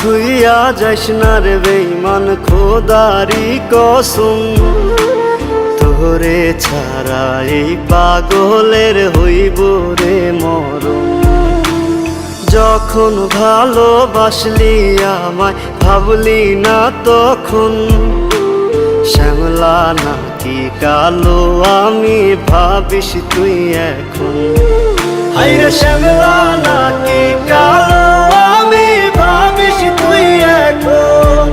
থুইয়া যাইস না রে বেঈমান খোদারি কসম, তোরে ছাড়া এই পাগলের হইব রে মরণ। যখন ভালোবাসলি আমায় ভাবলি না তখন, শ্যামলা নাকি কালো আমি ভাবিস তুই এখন। হায়রে শ্যামলা নাকি কালো আমি ভাবিস তুই এখন।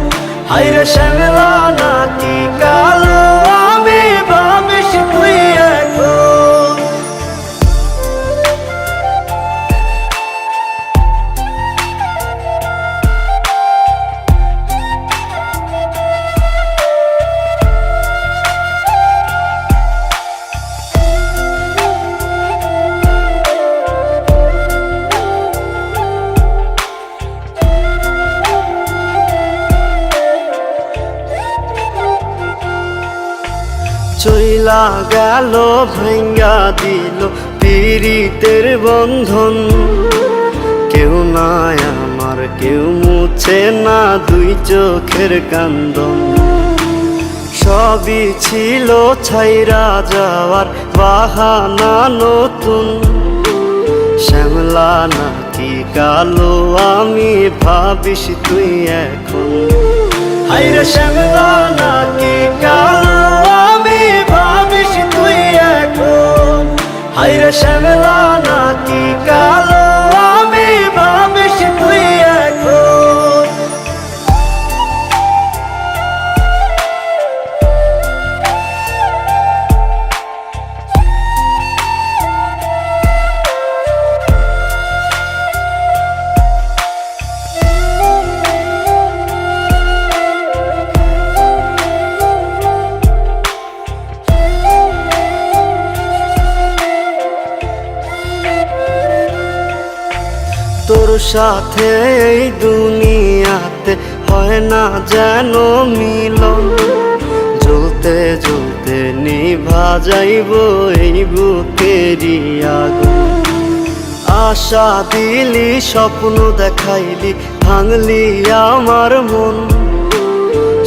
হায়রে শ্যামলা নাকি কালো আমি ভাবিস তুই এখন। চইলা গেল ভাঙ্গা দিল পীড়িতের বন্ধন, কেউ নাই আমার কেউ মুছে না দুই চোখের কান্দন। সবই ছিল ছাইরা যাওয়ার বাহানা নতুন, শ্যামলা নাকি কালো আমি ভাবিস তুই এখন। হায়রে শ্যামলা নাকি কালো আমি ভাবিস তুই এখন। হায়রে শ্যামলা নাকি কালো আমি ভাবিস তুই এখন। তোর সাথে এই দুনিয়াতে হয় না যেন মিলন, জ্বলতে জ্বলতে নিভা যাইব এই বুকেরই আগুন। আশা দিলি স্বপ্ন দেখাইলি ভাঙলি আমার মন,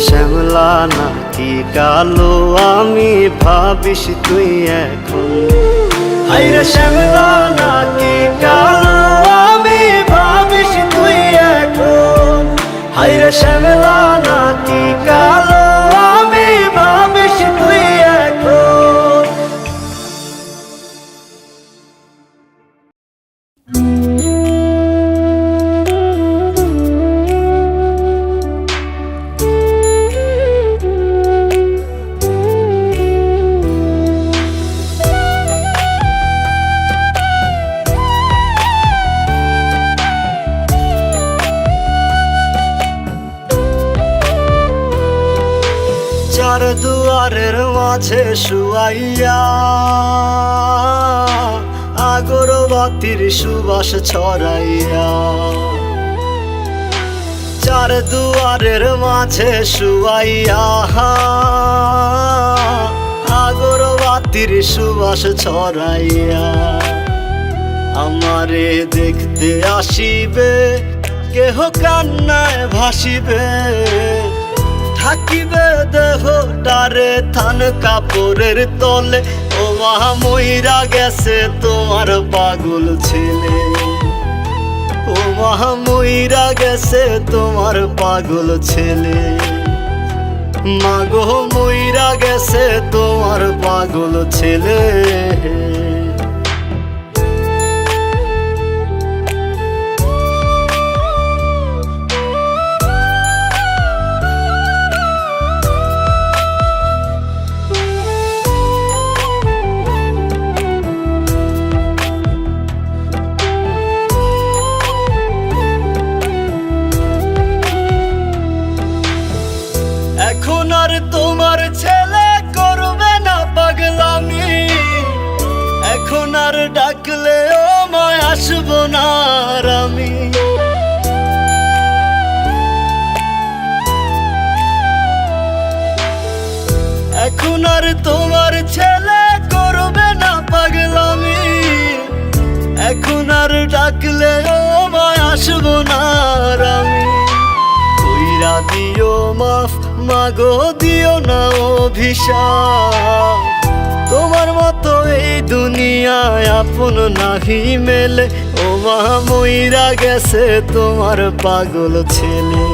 শ্যামলা নাকি কালো আমি ভাবিস তুই এখন। হায়রে শ্যামলা নাকি কালো আমি ভাবিস তুই এখন। হায়রে শ্যামলা নাকি কালো আমি ভাবিস তুই এখন। চার দুয়ারের মাঝে শুয়াইয়া আগরবাতির সুবাস ছড়াইয়া, চার দুয়ারের মাঝে শুয়াইয়া আগরবাতির সুবাস ছড়াইয়া, আমারে দেখতে আসিবে কেহ কান্নায় ভাসিবে, থাকিবে দেহটারে থান কাপড়ের তলে। ও মা মইরা গেছে তোমার পাগল ছেলে, ও মা মইরা গেছে তোমার পাগল ছেলে। মাগো মইরা গেছে তোমার পাগল ছেলে। এখন আর তোমার ছেলে করবে না পাগলামি, এখন আর ডাকলেও মায় আসবো না আর আমি। এখন আর তোমার ছেলে করবে না পাগলামি, এখন আর ডাকলেও মায় আসবো না আর আমি। দিও মাফ মাগো, দিও না অভিশাপ। তোমার মতো এই দুনিয়ায় আপন নাহি মেলে, ও মা মইরা গেছে তোমার পাগল ছেলে।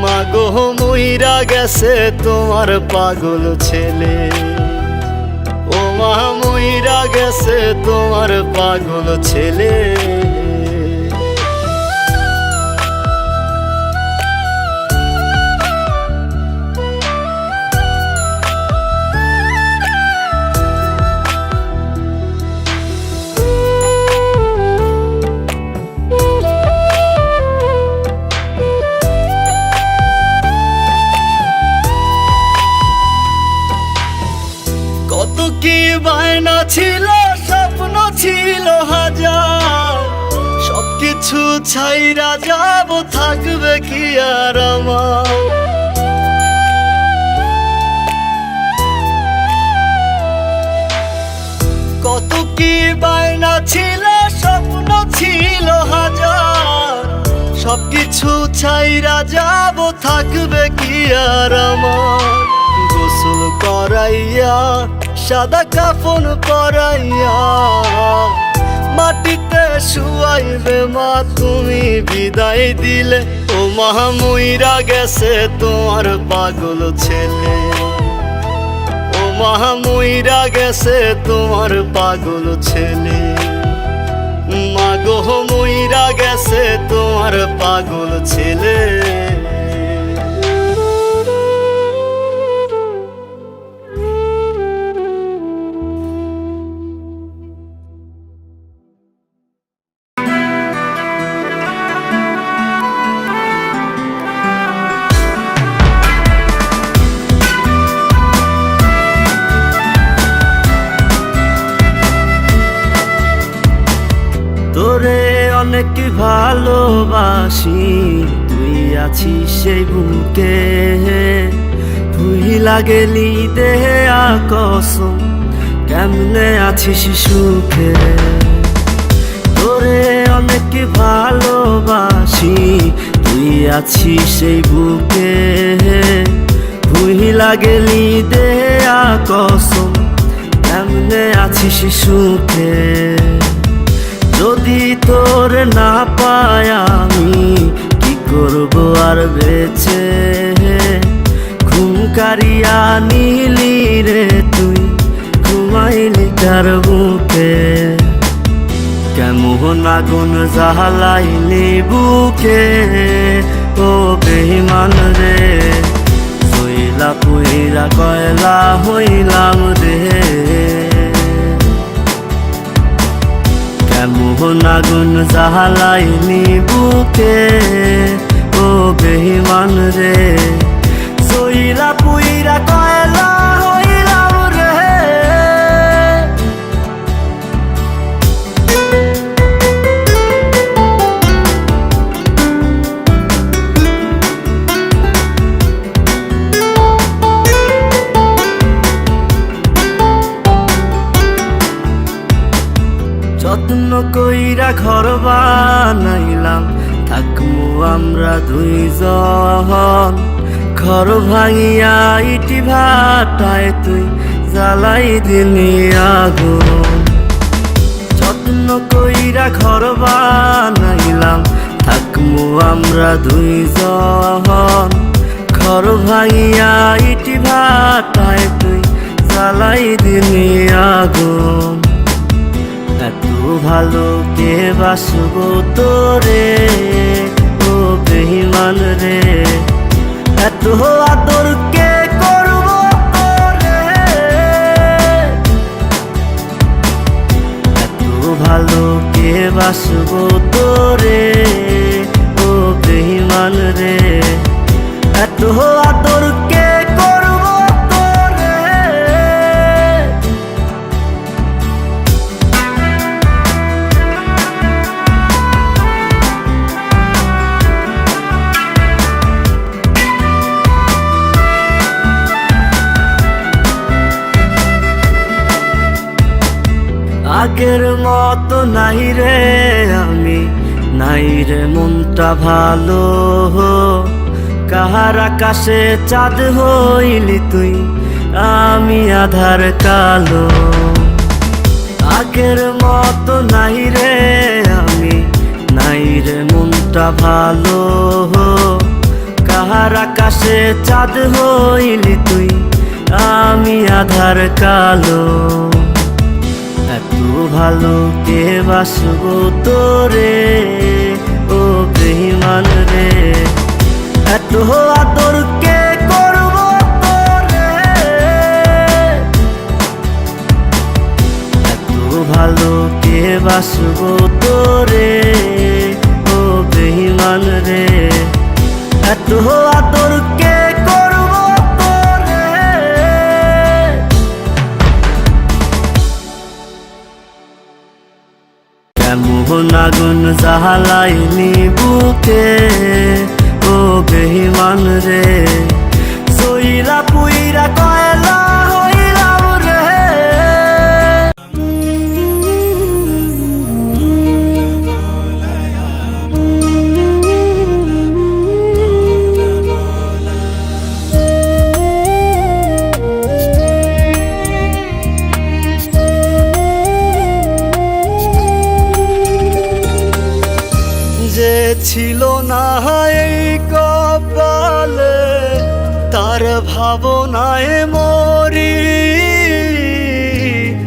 মাগো মইরা গেছে তোমার পাগল ছেলে, ও মা মইরা গেছে তোমার পাগল ছেলে। কত কি বায়না ছিল, স্বপ্ন ছিল হাজার, সবকিছু ছাইরা যাব, থাকবে কি আর আমার। কত কি বায়না ছিল, স্বপ্ন ছিল হাজার, সবকিছু ছাইরা যাব, থাকবে কি আর আমার। গোসল করাইয়া সাদা কাফন পরাইয়া মাটিতে শুয়াইবে মা, তুমি বিদায় দিলে। ও মা মইরা গেছে তোমার পাগল ছেলে, ও মা মইরা গেছে তোমার পাগল ছেলে। মাগো মইরা গেছে তোমার পাগল ছেলে। তোরে অনেক ভালোবাসি, তুই আছিস সেই বুকে, ভুইলা গেলি দেহে কসম, কেমনে আছিস সুখে। তোরে অনেক ভালোবাসি, তুই আছিস সেই বুকে, ভুইলা গেলি দেহে কসম, কেমনে আছিস সুখে। যদি তোর না পাই আমি কি করব আর বেঁচে, ঘুম কারিয়া নিলি রে তুই, ঘুমাইলি কার বুকে। কেমন আগুন জ্বালাইলি বুকে, ও বেঈমান রে, জইলা পুইরা কয়লা হইলাম রে। কেমন আগুন জ্বালাইলি বুকে, ও বেঈমান রে, জইলা পুইরা কয়লা হইলাম রে। যত্ন কইরা ঘর বানাইলাম, থাকমু আমরা দুইজন, ঘর ভাঙিয়া ইটি ভাটায় তুই জ্বালাই দিলি আগুন। যত্ন কইরা ঘর বানাইলাম, থাকমু আমরা দুইজন, ঘর ভাঙিয়া ইটি ভাটায় তুই জ্বালাই দিলি আগুন। এত ভালো কে বাসবো তোরে, ও বেঈমান রে, এত আদর কে করবো তোরে। এত ভালো কে বাসবো তোরে, ও বেঈমান রে, এত আদর কে করবো তোরে। আগের মতো নাই রে আমি, নাই রে মনটা ভালো, কাহার আকাশে চাঁদ হইলি তুই, আমি আধার কালো। আগের মতো নাই রে আমি, নাই রে মনটা ভালো। কাহার আকাশে চাঁদ হইলি তুই, আমি আধার কালো। এত ভালো কে বাসবো তোরে, ও বেঈমান রে। এত আদর কে করবো তোরে, এত ভালো কে বাসবো তোরে, ও বেঈমান রে। এত আদর কে করবো তোরে। কেমন আগুন জ্বালাইলি বুকে, ও বেঈমান রে। সইরা পুইরা কয়লা হইলাম রে। যে ছিল না এই কপালে, তার ভাবনায় মরি।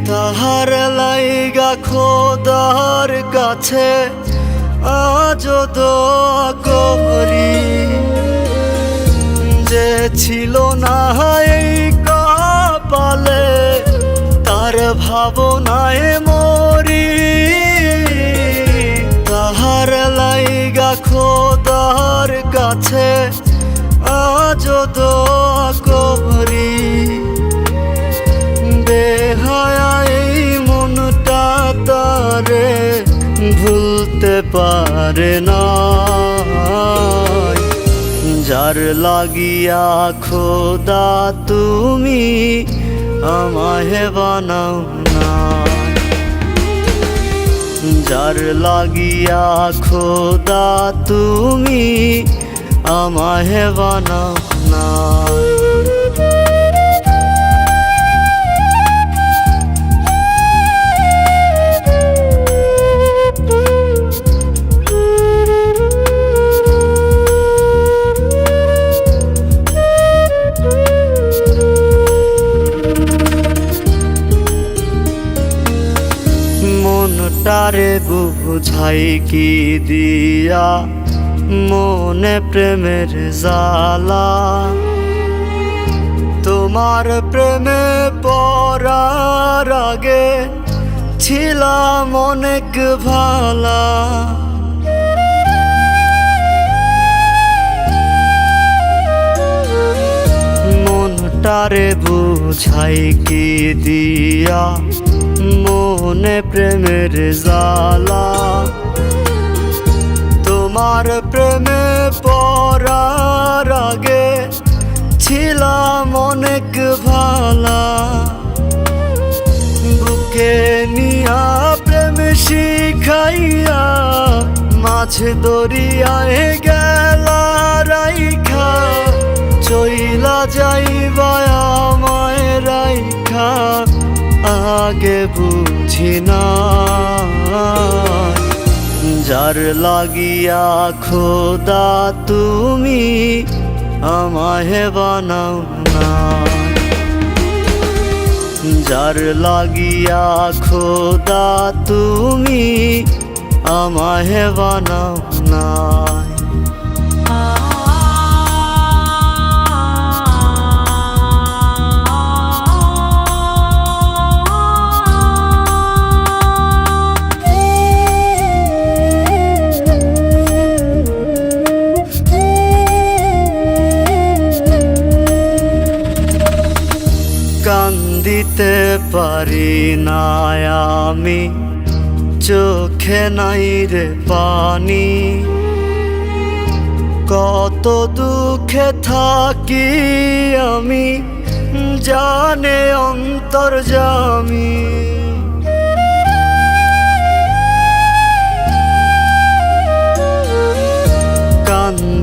তাহার লাইগা খোদার কাছে আজ দোয়া করি। যে ছিল না এই কপালে, তার ভাবনায় মরি। তাহার লাইগা খোদার কাছে আজ দোয়া করি। বেহায়া এই মনটা তারে ভুলতে পারে না। যার লাগিয়া খোদা তুমি আমায় বানাও না। যার লাগিয়া খোদা তুমি আমায় বানাও না। মনটারে বুঝাই কি দিয়া, মনে প্রেমের জ্বালা। তোমার প্রেমে পড়ার আগে ছিলাম অনেক ভালা। মনটারে বুঝাই কি দিয়া, মনে প্রেমের জ্বালা। তোমার প্রেমে পড়ার আগে ছিলাম অনেক ভালা। বুকে নিয়া প্রেম শিখাইয়া, মাঝে দরিয়ায় গেলা রাইখা। চইলা যাইবা আমায় রাইখা, আগে বুঝি না। যার লাগিয়া খোদা তুমি আমায় বানাও না। যার লাগিয়া খোদা তুমি আমায় বানাও না। কান্দিতে পারি না আমি, চোখে নাই রে পানি। কত দুঃখে থাকি আমি, জানে অন্তর্যামী।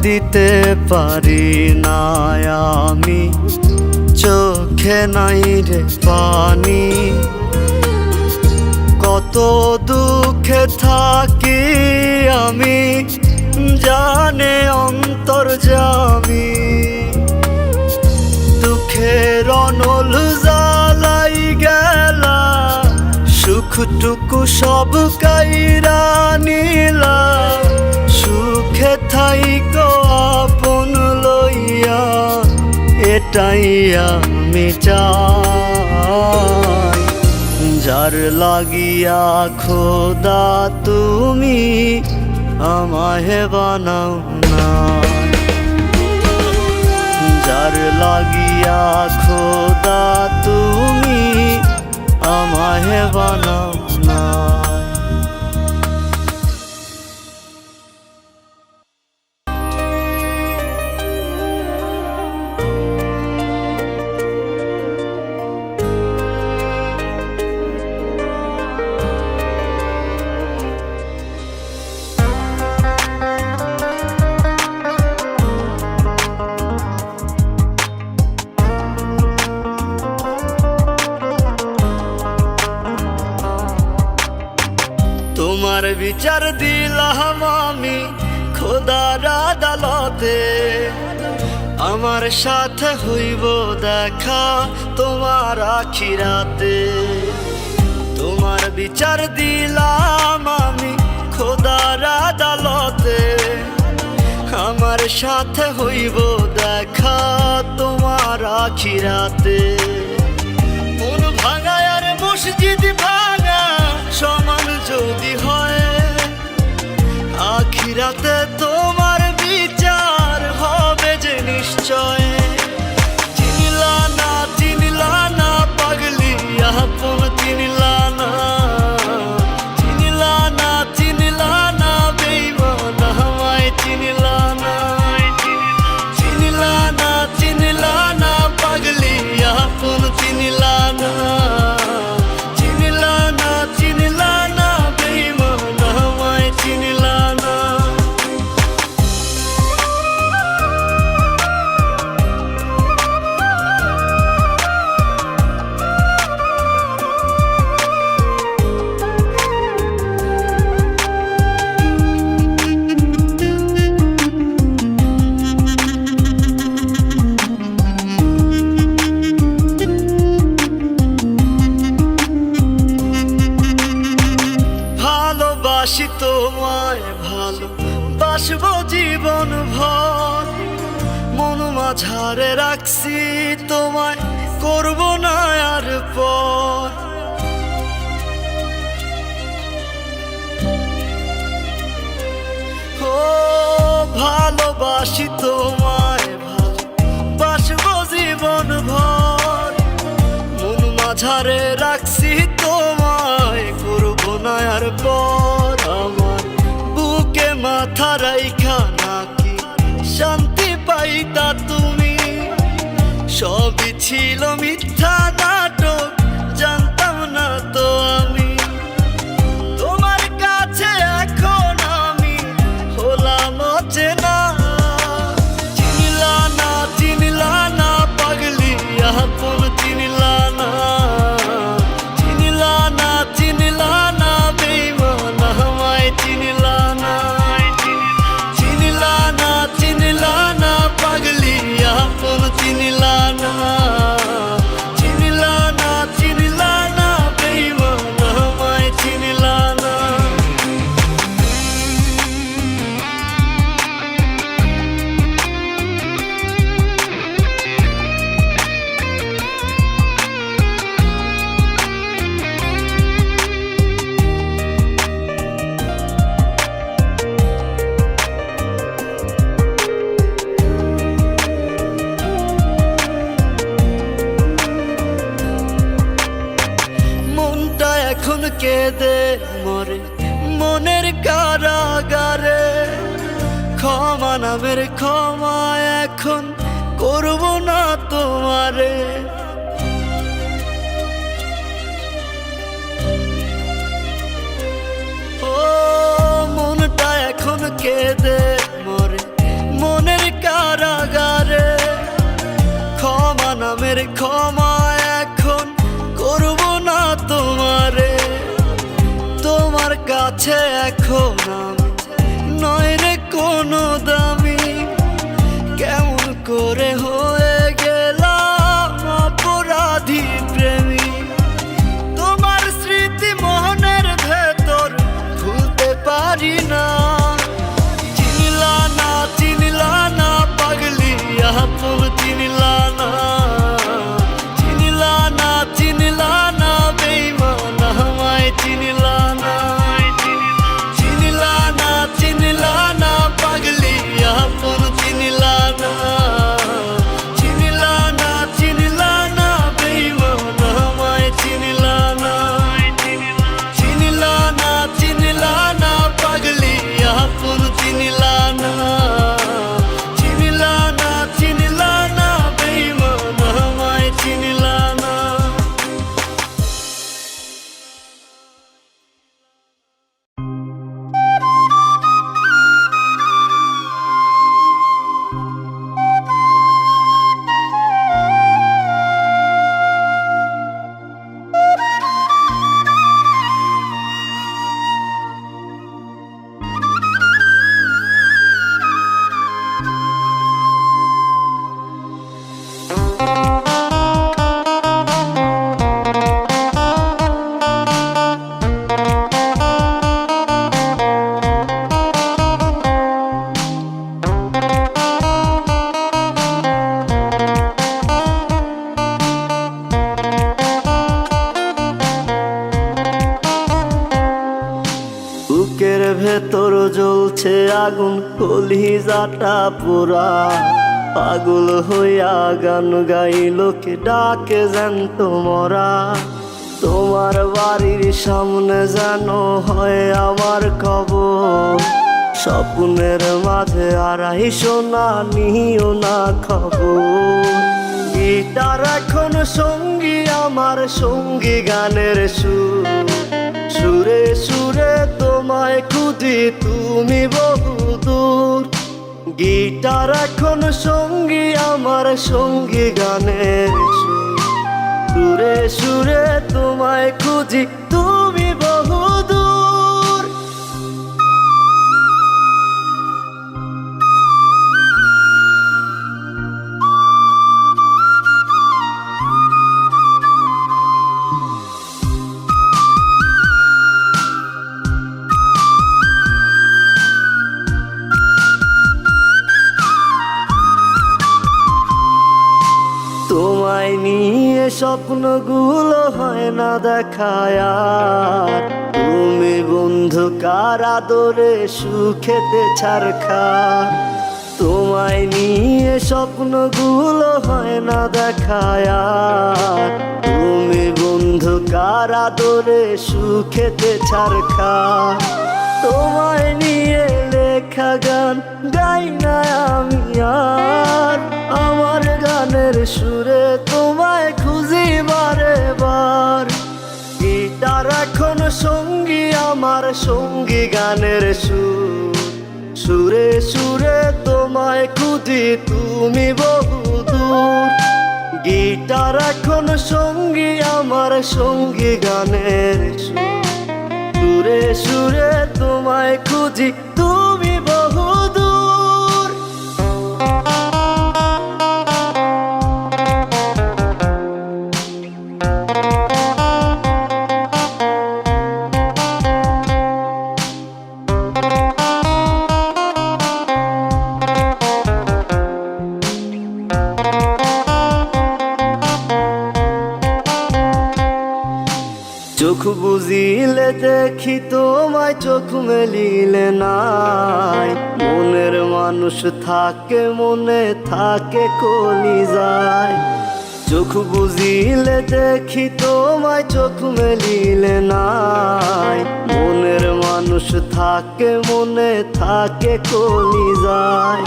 দিতে পারি না আমি, চোখে নাই রে পানি। কত দুঃখে থাকি আমি, জানে অন্তর্যামী। দুঃখের অনল জ্বালাই গেলা, সুখটুকু সব কাইরা নিলা। সুখে থাইকো আপন লইয়া, এটাই আমি চাই। যার লাগিয়া খোদা তুমি আমায় বানাও না, যার লাগিয়া খোদা তুমি আমায় বানাও না। তোমার বিচার দিলাম আমি খোদার আদালতে, আমার সাথে হইব দেখা তোমার আখিরাতে। তোমার বিচার দিলাম আমি খোদার আদালতে, আমার সাথে হইব দেখা তোমার আখিরাতে। মন ভাঙা আর মসজিদ ভাঙা সমান যদি হয়, আখিরাতে তোমার বিচার হবে যে নিশ্চয়। চিনলা না পাগলি আপন চিনলা না, চিনলা না বেঈমান আমায় চিনলা না। চিনলা না পাগলি আপন চিনলা না, চিনলা না বেঈমান আমায় চিনলা না। ভালোবাসি তোমায় ভালোবাসবো জীবন ভর, মন মাঝারে রাখছি তোমায় করব না আর পর। ও ভালোবাসি তোমায় ভালোবাসবো জীবন ভর, মন মাঝারে রাখছি তোমায় করব না আর পর। আমার বুকে মাথা রাইখা নাকি শান্তি পাইতা তুমি, সবই ছিল মিথ্যা নাটক জানতাম না তো আমি। তোমার কাছে এখন আমি হলাম অচেনা, চিনলা না পাগলি আপন চিনলা না। চিনলা না বেঈমান আমায় চিনলা না। চিনলা না পাগলি আপন চিনলা না। চিনলা না বেঈমান আমায় চিনলা না। এখন কেঁদে মরে মনের কারাগারে, ক্ষমা নামের ক্ষমা এখন করব না তোমারে। ও মনটা এখন কেঁদে মরে মন কারাগারে। ক্ষমা নামের ক্ষমা এখন করব না তোমারে, তোমার কাছে এখন আমি নয় রে কোনো দামি। কেমন করে হয়ে গেলাম অপরাধী প্রেমী, তোমার স্মৃতি মনের ভেতর ভুলতে পারি না। চিনলা না পাগলি আপন চিনলা না, চিনলা না বেঈমান আমায় চিনলা না। চিনলা না পাগলি আপন চিনলা না, চিনলা না বেঈমান আমায় চিনলা না। চিনলা না পাগলি আপন চিনলা না, চিনলা না বেঈমান আমায় চিনলা না। বুকের ভেতর জ্বলছে আগুন, কলিজাটা পোড়া। পাগল হইয়া গান গাই লোকে ডাকে জ্যান্ত মরা। তোমার বাড়ির সামনে যেন হয় আমার কবর, স্বপ্নের মাঝে আড়াইশো না নিও না খবর। গিটার এখন সঙ্গী আমার, সঙ্গী গানের সুর। সুরে সুরে তোমায় খুঁজি তুমি বহুদূর। গিটার এখন সঙ্গী আমার, সঙ্গী গানের সুর। সুরে সুরে তোমায় খুঁজি তুমি বহুদূর। তোমায় নিয়ে স্বপ্নগুলো হয় না দেখায় আর। তুমি বন্ধু কার আদরে সুখেতে ছারখার। তোমায় নিয়ে স্বপ্নগুলো হয় না দেখায় আর। তুমি বন্ধু কার আদরে সুখেতে ছারখার। তোমায় নিয়ে লেখা গান গাই না আমি আর। আমার গানের সুরে তোমায় খুঁজি বারে বার। গিটার এখন সঙ্গী আমার, সঙ্গী গানের সুর। সুরে সুরে তোমায় খুঁজি তুমি বহুদূর। গিটার এখন সঙ্গী আমার, সঙ্গী গানের সুর। সুরে সুরে তোমায় খুঁজি তুমি বহুদূর। চোখ বুঝিলে দেখি তোমায়, চোখ মেলিলে নাই। মনের মানুষ থাকে মনে থাকে কলিজায়। চোখ বুঝিলে দেখি তোমায়, চোখ মেলিলে নাই। মনের মানুষ থাকে মনে থাকে কলিজায়।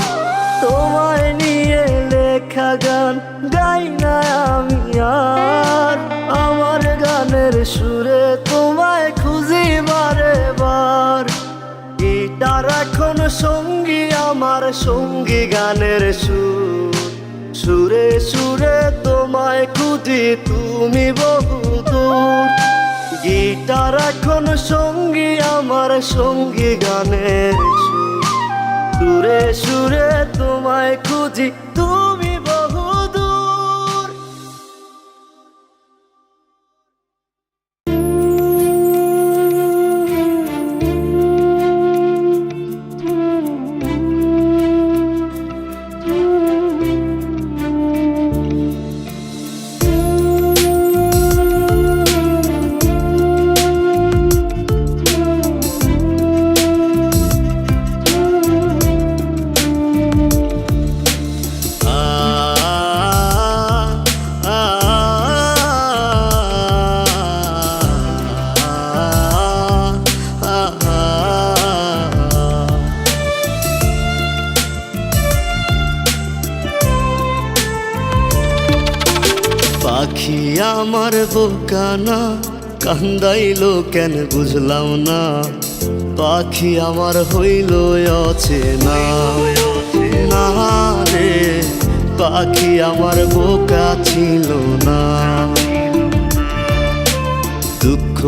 তোমায় নিয়ে লেখা গান গাই না আমি আর। আমার গানের সুরে তোমায় খুঁজি বারে বার। গিটার এখন সঙ্গী আমার, সঙ্গী গানের সুর, সুরে সুরে তোমায় খুঁজি তুমি বহুদূর। গিটার এখন সঙ্গী আমার, সঙ্গী গানের সুর, সুরে সুরে তোমায় খুঁজি তুমি বহুদূর। পাখি আমার বোকানা কান্দাইলো কেন বুঝলাম না, পাখি আমার হইল অচেনা। না রে পাখি আমার বোকা ছিল না, দুঃখ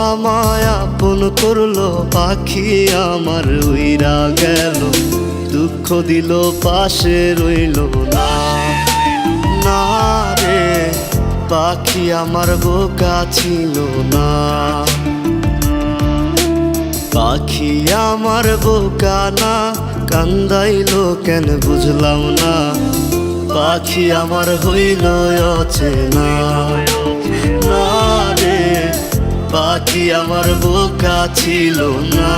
আমায় আপন করলো, পাখি আমার উইরা গেল, দুঃখ দিল পাশে রইল না। না রে পাখি আমার বোকা ছিল না, পাখি আমার বোকা না কান্দাইলো কেন বুঝলাম না, পাখি আমার হইল অচেনা। না রে পাখি আমার বোকা ছিল না।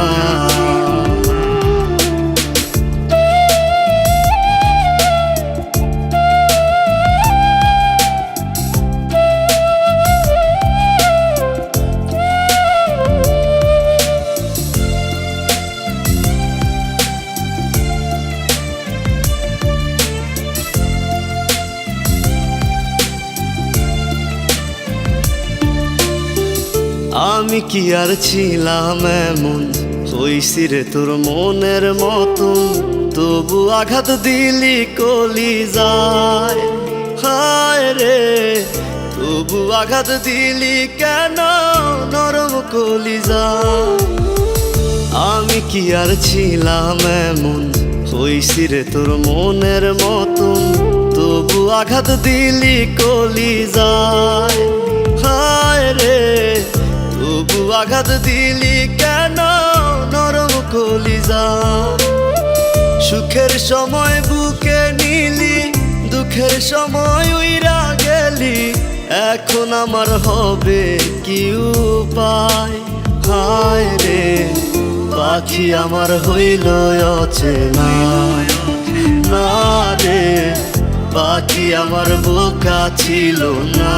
আমি কি আর ছিলাম এমন, হইছি রে তোর মনের মতন, তবু আঘাত দিলি কলিজায়। হায় রে তবু আঘাত দিলি কেন নরম কলিজায়। আমি কি আর ছিলাম এমন, হইছি রে তোর মনের মতন, তবু আঘাত দিলি কলিজায়। হায় রে তবু আঘাত দিলি কেন নরম কলিজায়। সুখের সময় বুকে নিলি, দুঃখের সময় উইরা গেলি, এখন আমার হবে কি উপায়। হায় রে পাখি আমার হইল অচেনা। না রে পাখি আমার বোকা ছিল না।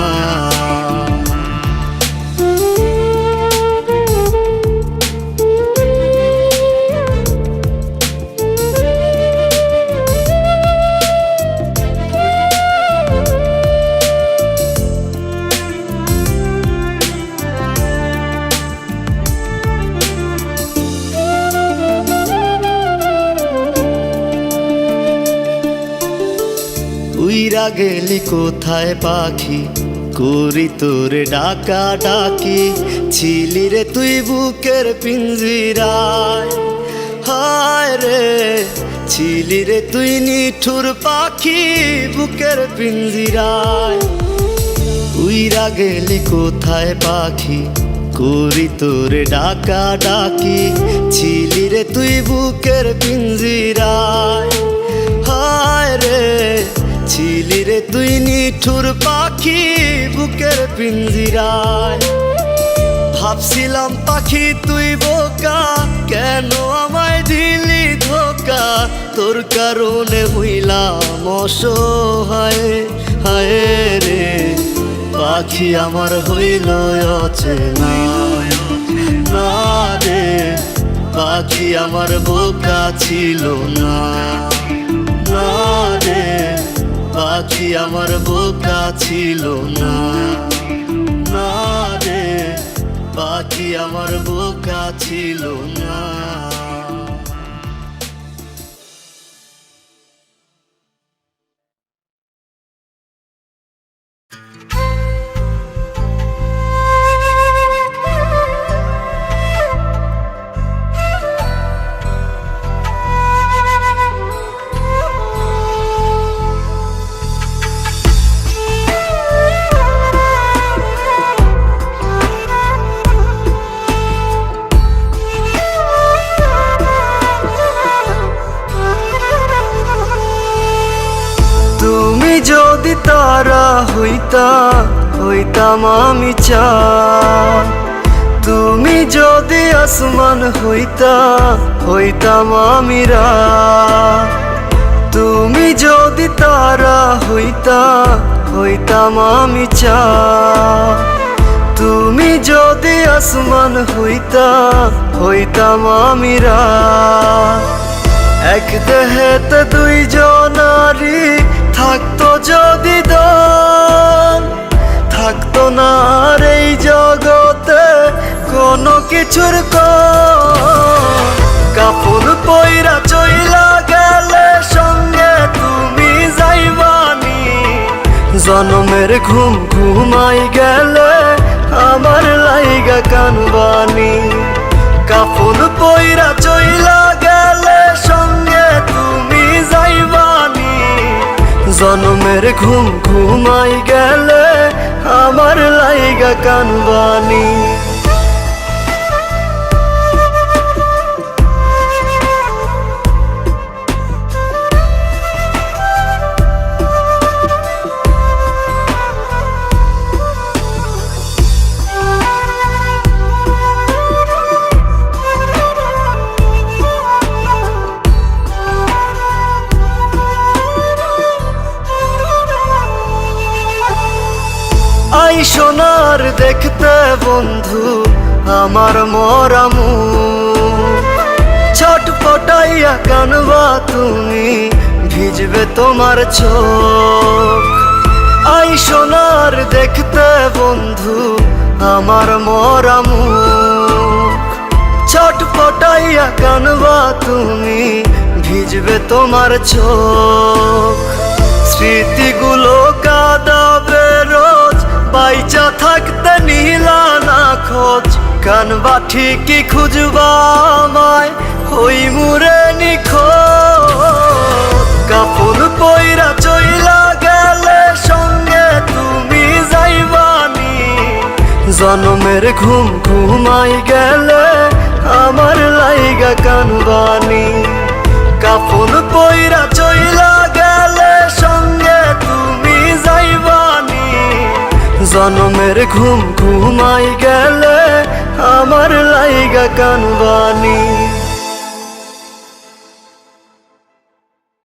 উইরা গেলি কোথায় পাখি, করি তোরে ডাকা ডাকি, ছিলি রে তুই বুকের পিঞ্জিরায়। হায় রে ছিলি রে তুই নিঠুর পাখি বুকের পিঞ্জিরায়। উইরা গেলি কোথায় পাখি, করি তোরে ডাকা ডাকি, ছিলি রে তুই বুকের পিঞ্জিরায়। হায় রে ছিলি রে তুই নিঠুর পাখি বুকের পিঞ্জিরায়। ভাবছিলাম পাখি তুই বোকা, কেন আমায় দিলি ধোকা, তোর কারণে হইলাম অসহায়। হায় রে পাখি আমার হইল অচেনা। না রে পাখি আমার বোকা ছিল না। না রে পাখি আমার বোকা ছিল না। না রে পাখি আমার বোকা ছিল না। হইতাম আমি চাঁদ। তুমি যদি আসমান হইতাম আমি রাত। তুমি যদি তারা হইতাম আমি চাঁদ। তুমি যদি আসমান হইতাম আমি রাত। এক দেহেতে দুইজনারি থাকতো যদি দম, থাকতো না আর এই জগতে কোনো কিছুর কম। কাপড় পইরা চইলা গেলে সঙ্গে তুমি যাইবানি, জনমের ঘুম ঘুমাই গেলে আমার লাইগা কানবানি। কাপড় পইরা চইলা গেলে সঙ্গে তুমি যাইবানি, জনমের ঘুম ঘুমাই গেলে আমার লাইগা কানবানি। আই সোনার দেখতে বন্ধু আমার মরা মুখ, ছটফটাইয়া কানবা তুমি, ভিজবে তোমার চোখ। আই সোনার দেখতে বন্ধু আমার মরা মুখ, ছটফটাইয়া কানবা তুমি, ভিজবে তোমার চোখ। স্মৃতিগুলো কাঁদাবে রোজ, বাইচা থাকতে নিলা না খোঁজ। কানবা ঠিকই খুঁজবা আমায়, হই মুরে নিখোঁজ। কাপড় পইরা চইলা গেলে সঙ্গে তুমি যাইবানি, জনমের ঘুম ঘুমাই গেলে আমার লাইগা কানবানি। কাপড় পইরা চইলা গেলে সঙ্গে তুমি যাইবানি, জনমের ঘুম ঘুমাই গেলে আমার লাইগা কানবানি।